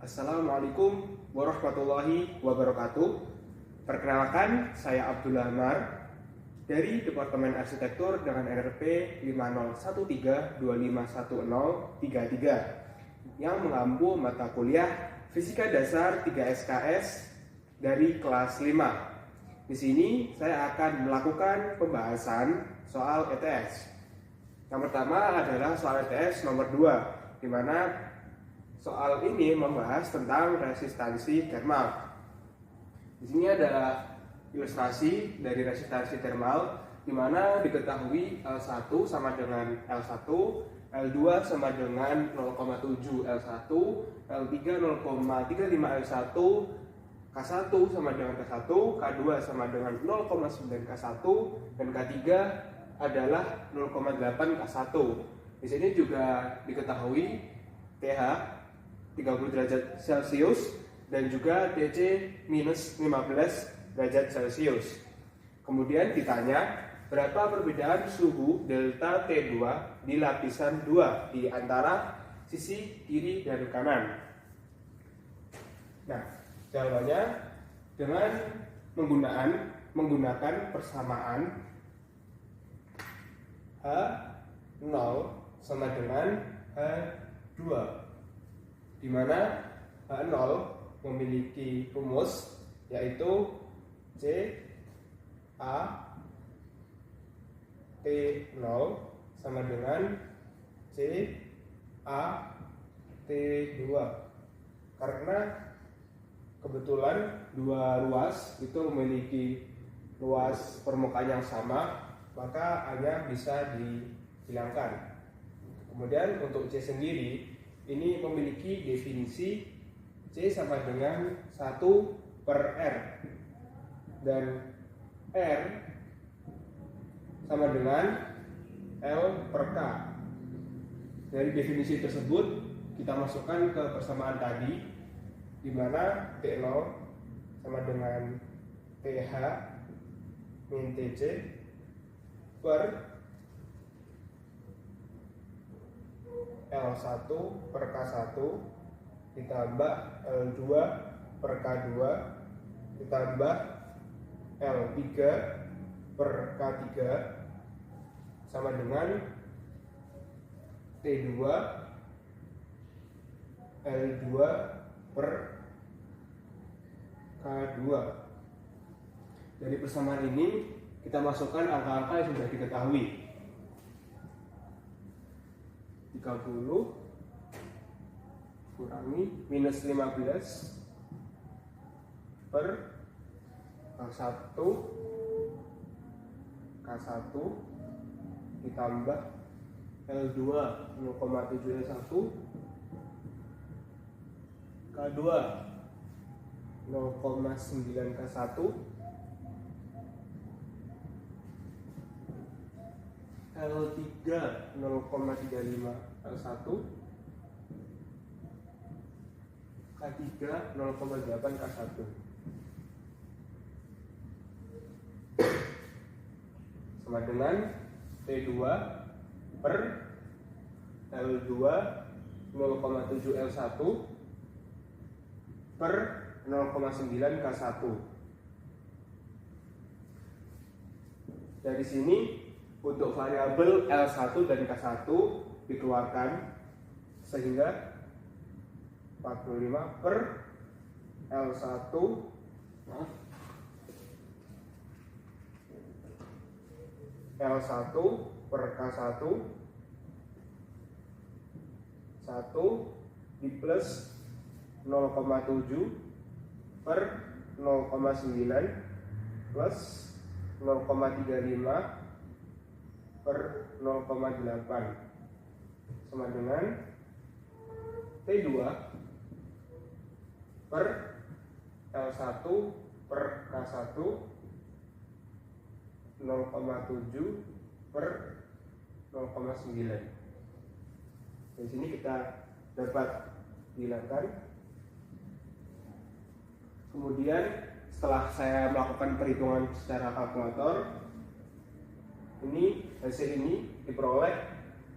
Assalamualaikum warahmatullahi wabarakatuh. Perkenalkan, saya Abdullah Mar dari Departemen Arsitektur dengan NRP 5013251033 yang mengampu mata kuliah Fisika Dasar 3 SKS dari kelas 5. Di sini saya akan melakukan pembahasan soal ETS. Yang pertama adalah soal ETS nomor 2, di mana soal ini membahas tentang resistansi termal. Di sini ada ilustrasi dari resistansi termal, di mana diketahui L1 sama dengan L1, L2 sama dengan 0,7 L1, L3 0,35 L1, K1 sama dengan K1, K2 sama dengan 0,9 K1, dan K3 adalah 0,8 K1. Di sini juga diketahui TH 30 derajat Celcius dan juga TC minus 15 derajat Celcius. Kemudian ditanya berapa perbedaan suhu delta T2 di lapisan 2 di antara sisi kiri dan kanan. Nah, jawabannya dengan menggunakan persamaan H0 sama dengan H2, di mana H0 memiliki rumus yaitu C A T0 sama dengan C A T2. Karena kebetulan dua ruas itu memiliki luas permukaan yang sama, maka A-nya bisa dihilangkan. Kemudian untuk C sendiri, ini memiliki definisi C sama dengan 1/R, dan R sama dengan L/K. Dari definisi tersebut kita masukkan ke persamaan tadi, di mana T0 sama dengan TH min TC per L1 per K1 ditambah L2 per K2 ditambah L3 per K3 sama dengan T2 L2 per K2. Dari persamaan ini kita masukkan angka-angka yang sudah diketahui. 30 kurangi minus 15 per K1 ditambah L2 0,7 L1 K2 0,9 K1 L3 0,35 L1 K3 0,8 K1 sama dengan T2 per L2 0,7 L1 per 0,9 K1. Dari sini untuk variabel L1 dan K1 dikeluarkan sehingga 45 per L1 per K1 1 di plus 0,7 per 0,9 plus 0,35 per 0,8 sama dengan T2 per L1 per K1 0,7 per 0,9. Di sini kita dapat hilangkan. Kemudian setelah saya melakukan perhitungan secara kalkulator, hasil ini diperoleh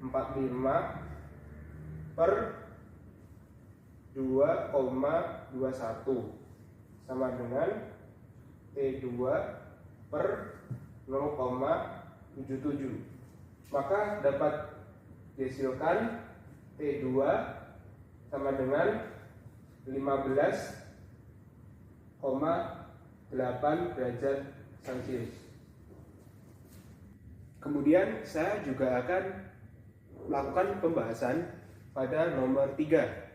45 per 2,21 sama dengan T2 per 0,77. Maka dapat dihasilkan T2 sama dengan 15,8 derajat Celcius. Kemudian saya juga akan melakukan pembahasan pada nomor 3.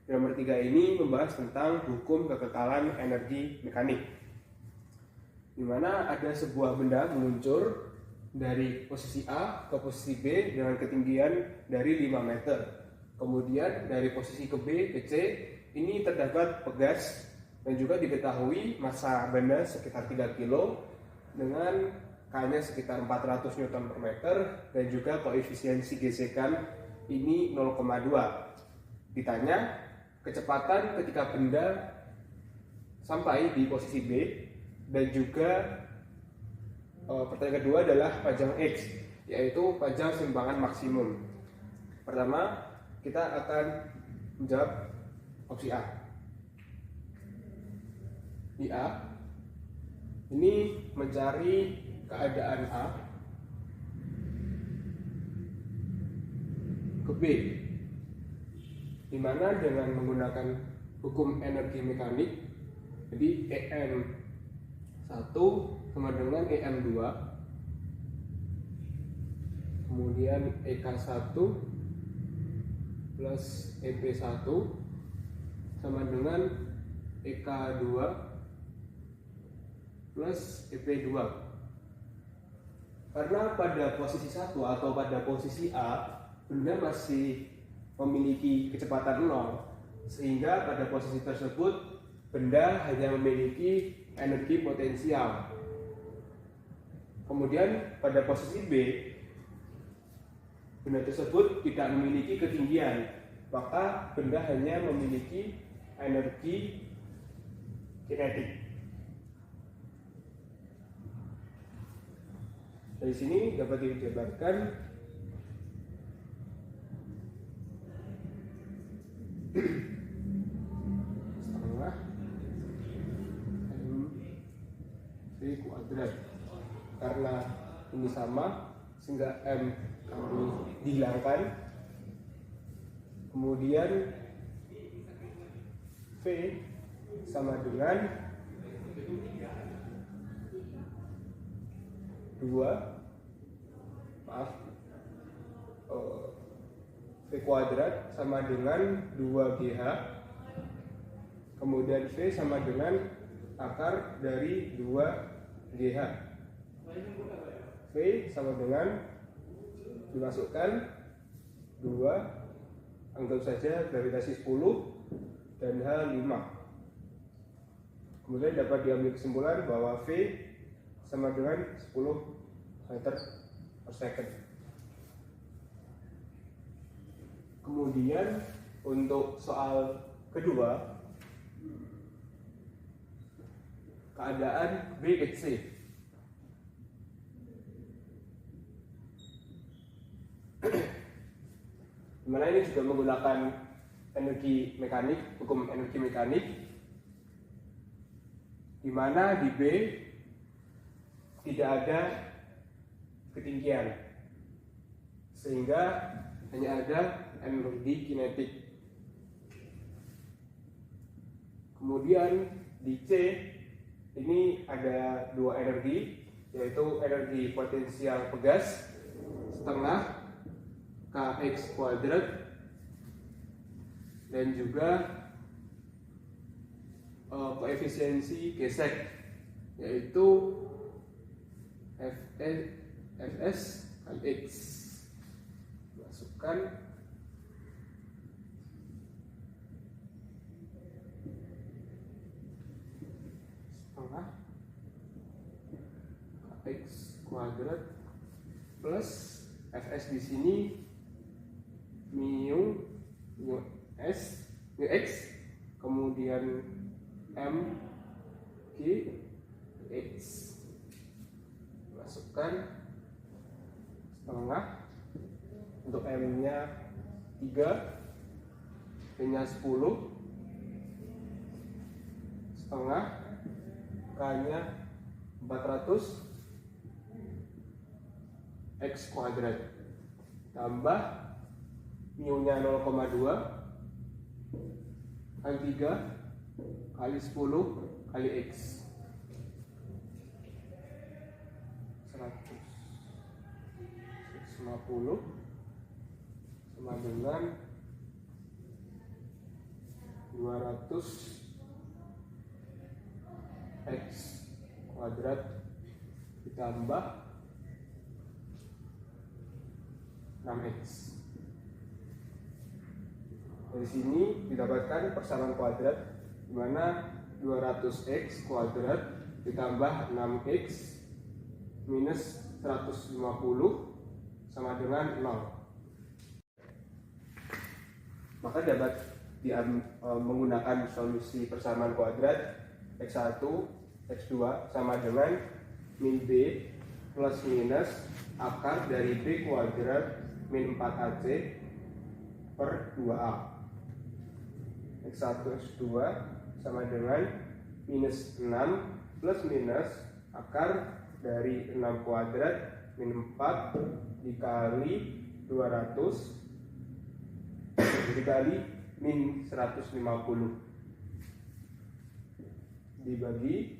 Nomor 3 ini membahas tentang hukum kekekalan energi mekanik, di mana ada sebuah benda meluncur dari posisi A ke posisi B dengan ketinggian dari 5 meter. Kemudian dari posisi ke B ke C ini terdapat pegas, dan juga diketahui massa benda sekitar 3 kg dengan K-nya sekitar 400 Nm per meter, dan juga koefisiensi gesekan ini 0,2. Ditanya kecepatan ketika benda sampai di posisi B, dan juga pertanyaan kedua adalah panjang X, yaitu panjang simpangan maksimum. Pertama, kita akan menjawab opsi A. Di A ini mencari keadaan A ke B, di mana dengan menggunakan hukum energi mekanik, jadi EM1 sama dengan EM2, kemudian EK1 plus EP1 sama dengan EK2 plus EP2. Karena pada posisi 1 atau pada posisi A benda masih memiliki kecepatan 0, sehingga pada posisi tersebut benda hanya memiliki energi potensial. Kemudian pada posisi B, benda tersebut tidak memiliki ketinggian, maka benda hanya memiliki energi kinetik. Dari sini dapat dijabarkan setengah mv kuadrat. Karena ini sama, sehingga m kami dihilangkan. Kemudian v sama dengan 2 V kuadrat sama dengan 2GH, kemudian V sama dengan akar dari 2GH. V sama dengan dimasukkan 2, anggap saja gravitasi 10 dan H 5. Kemudian dapat diambil kesimpulan bahwa V sama dengan 10 meter per second. Kemudian untuk soal kedua, keadaan B ke C. Dimana ini juga menggunakan energi mekanik, hukum energi mekanik, dimana di B tidak ada ketinggian, sehingga hanya ada energi kinetik. Kemudian di C ini ada dua energi, yaitu energi potensial pegas setengah kx kuadrat, dan juga koefisiensi gesek, yaitu Fs kali X. Masukkan setengah X kuadrat plus Fs di sini mu S mu X, kemudian M G X. Masukkan setengah, untuk M nya 3, P nya 10, setengah, K-nya 400, X kuadrat tambah mu-nya 0,2 kali 3 kali 10 kali X 150 sama dengan 200 X kuadrat ditambah 6X. Dari sini didapatkan persamaan kuadrat di mana 200X kuadrat ditambah 6X minus 150 sama dengan 0. Maka dapat menggunakan solusi persamaan kuadrat X1, X2 sama dengan min B plus minus akar dari B kuadrat min 4AC per 2A. X1, X2 sama dengan minus 6 plus minus akar dari 6 kuadrat min 4 dikali 200 dikali min 150 dibagi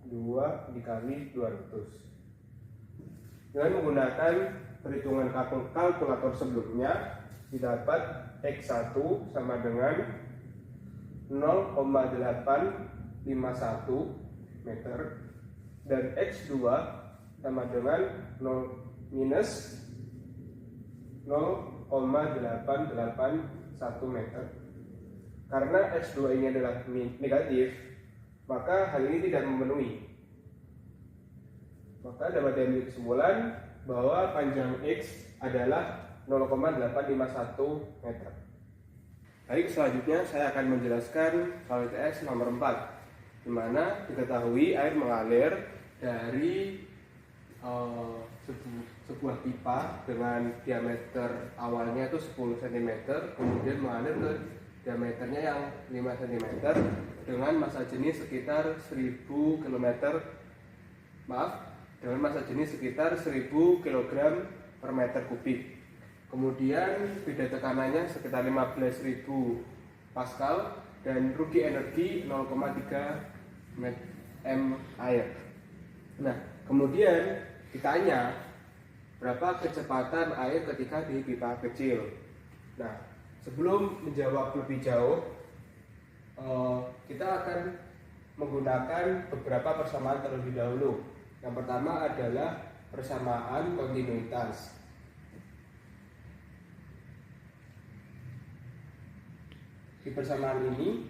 2 dikali 200. Dengan menggunakan perhitungan kalkulator sebelumnya didapat X1 sama dengan 0,851 meter dan X2 sama dengan minus 0,881 meter. Karena X2 ini adalah negatif, maka hal ini tidak memenuhi. Maka dapat diambil kesimpulan bahwa panjang X adalah 0,851 meter. Baik, selanjutnya saya akan menjelaskan soal ITS nomor 4, di mana diketahui air mengalir dari sebuah pipa dengan diameter awalnya itu 10 cm, kemudian mengalir ke diameternya yang 5 cm dengan massa jenis sekitar 1000 kg per meter kubik. Kemudian beda tekanannya sekitar 15.000 Pascal dan rugi energi 0,3 m air. Nah, kemudian ditanya berapa kecepatan air ketika di pipa kecil. Nah, sebelum menjawab lebih jauh, kita akan menggunakan beberapa persamaan terlebih dahulu. Yang pertama adalah persamaan kontinuitas. Di persamaan ini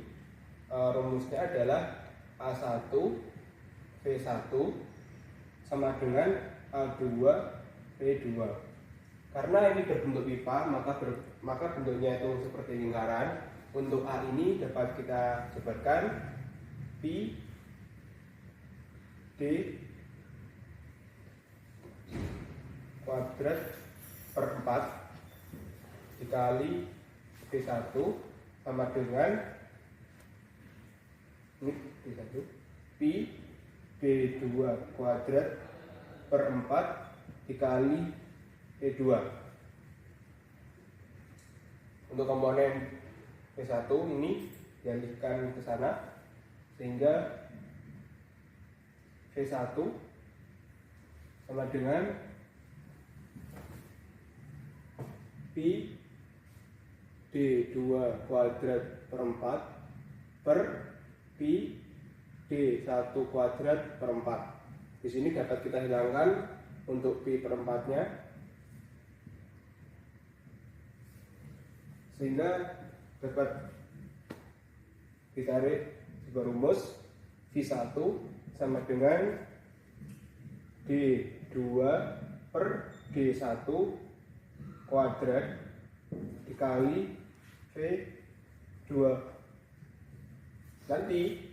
rumusnya adalah A1 V1 sama dengan A2 V2. Karena ini berbentuk pipa, maka bentuknya itu seperti lingkaran. Untuk A ini dapat kita jabarkan Pi D kuadrat per 4 dikali V1 sama dengan ini V1 Pi B2 kuadrat per 4 dikali V2. Untuk komponen V1 ini dialihkan ke sana sehingga V1 sama dengan Pi D2 kuadrat per 4 per Pi D1 kuadrat per 4. Di sini dapat kita hilangkan untuk Pi per 4-nya, sehingga dapat ditarik sebuah rumus V1 sama dengan D2 per D1 kuadrat dikali V2. Nanti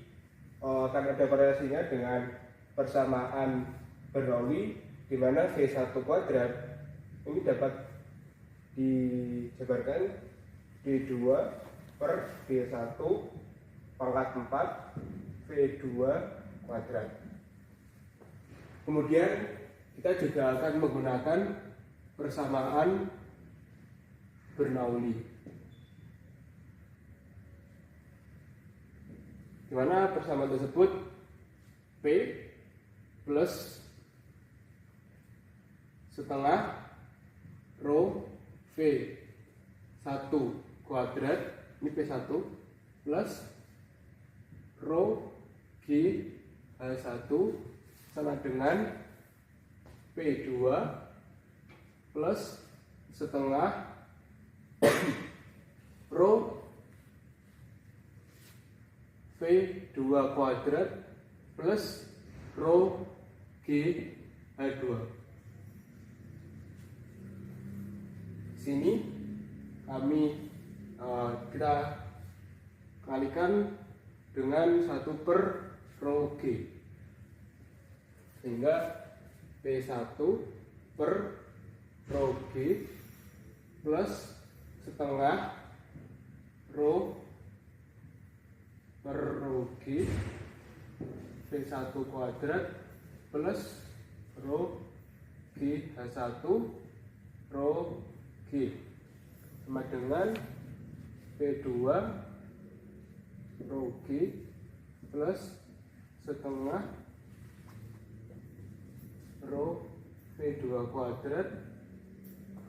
akan ada korelasinya dengan persamaan Bernoulli, di mana V1 kuadrat ini dapat dijabarkan D2 per D1 pangkat 4 V2 kuadrat. Kemudian kita juga akan menggunakan persamaan Bernoulli. Di mana persamaan tersebut P plus setengah rho V1 kuadrat, ini P1 plus rho G H1 sama dengan P2 plus setengah rho V2 kuadrat plus rho G H2. Sini kita kalikan dengan 1 per rho G, sehingga P1 per rho G plus setengah rho per rho G P1 kuadrat plus rho G H1 rho G sama dengan P2 rho G plus setengah rho V2 kuadrat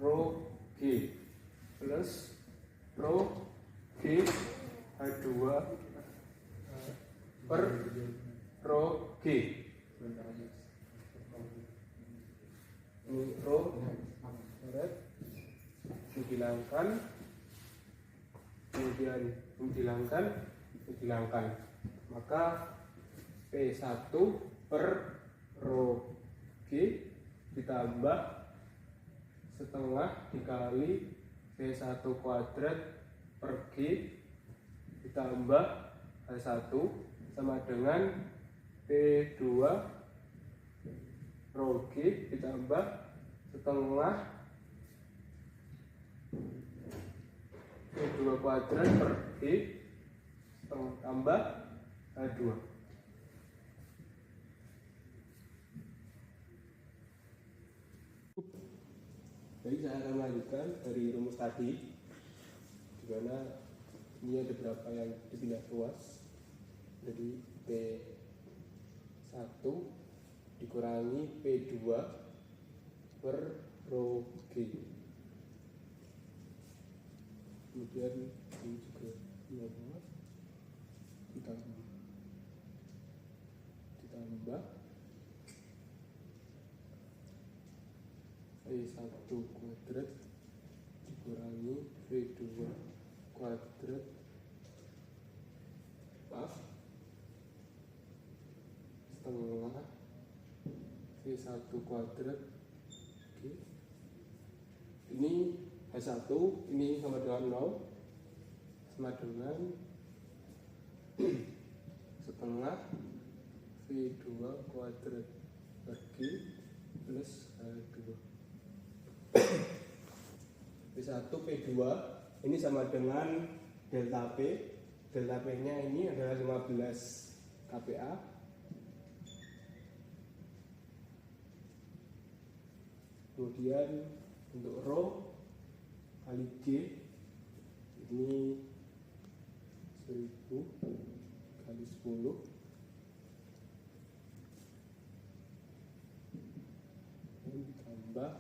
rho G plus rho G H2 per rho G. Ini rho kuadrat dihilangkan, kemudian dihilangkan, maka P1 per rho G ditambah setengah dikali P1 kuadrat per G ditambah H1 sama dengan P2 rho G ditambah setengah P2 kuadrat per G tambah H2. Jadi saya akan melanjutkan dari rumus tadi, di mana ini ada beberapa yang dipindah ruas. Jadi P1 dikurangi P2 per rho G. Kemudian ini juga pindah ruas, ditambah P1 kuadrat dikurangi V2 kuadrat setengah V1 kuadrat G. Ini H1 ini sama dengan 0, sama dengan setengah V2 kuadrat per G plus H2. P1 P2 ini sama dengan delta P. Delta P nya ini adalah 15 kPa. Kemudian untuk rho kali G ini 1000 kali 10 tambah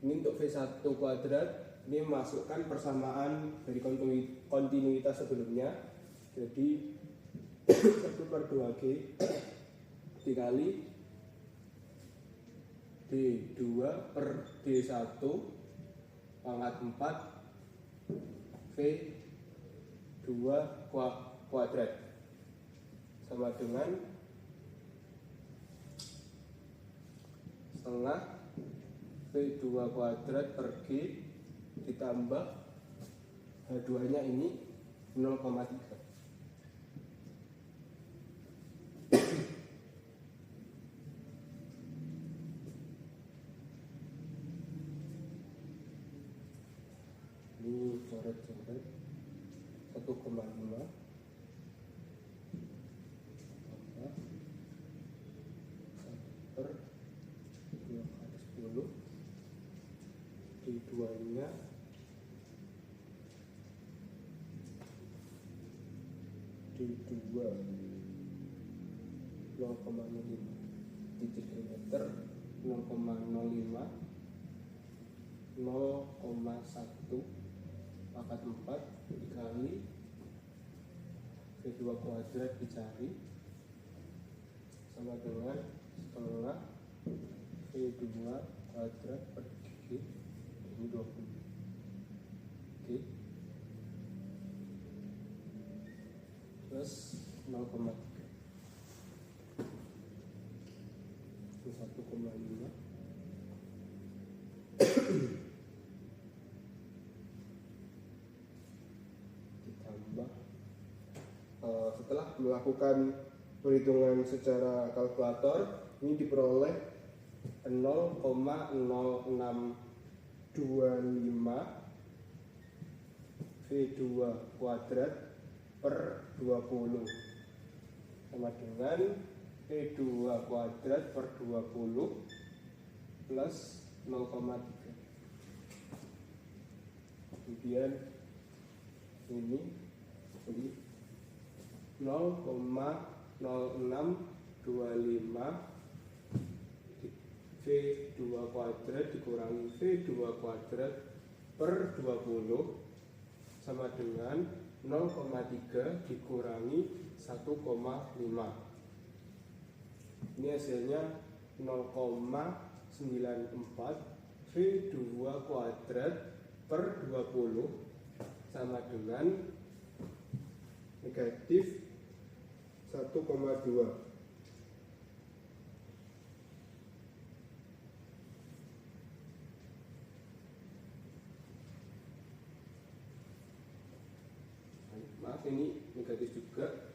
ini untuk V1 kuadrat, ini memasukkan persamaan dari kontinuitas sebelumnya, jadi 1 per 2G dikali D2 per D1 pangkat 4 V2 kuadrat sama dengan setengah V2 kuadrat per G ditambah H2 nya ini 0,3. Ini coret-coret 1,5 V2 0,05 cm 0,05 0,1 pangkat 4 dikali V2 kuadrat dicari sama dengan setengah V2 kuadrat per G ini 20. Oke. Plus 0,3 ini 1,5 ditambah setelah melakukan perhitungan secara kalkulator ini diperoleh 0,0625 V2 kuadrat per 20 sama dengan V2 kuadrat per 20 plus 0,3. Kemudian ini jadi 0,0625 V2 kuadrat dikurangi V2 kuadrat per 20 sama dengan 0,3 dikurangi 1,5. Ini hasilnya 0,94 V2 kuadrat per 20 sama dengan negatif 1,2. Maaf, ini negatif juga.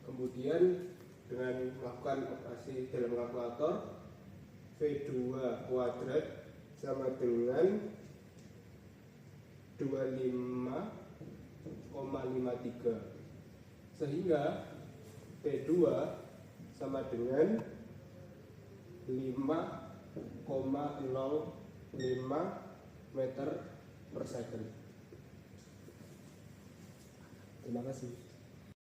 Kemudian dengan melakukan operasi dalam kalkulator, V2 kuadrat sama dengan 25,53 sehingga V2 sama dengan 5,05 meter per second. Terima kasih.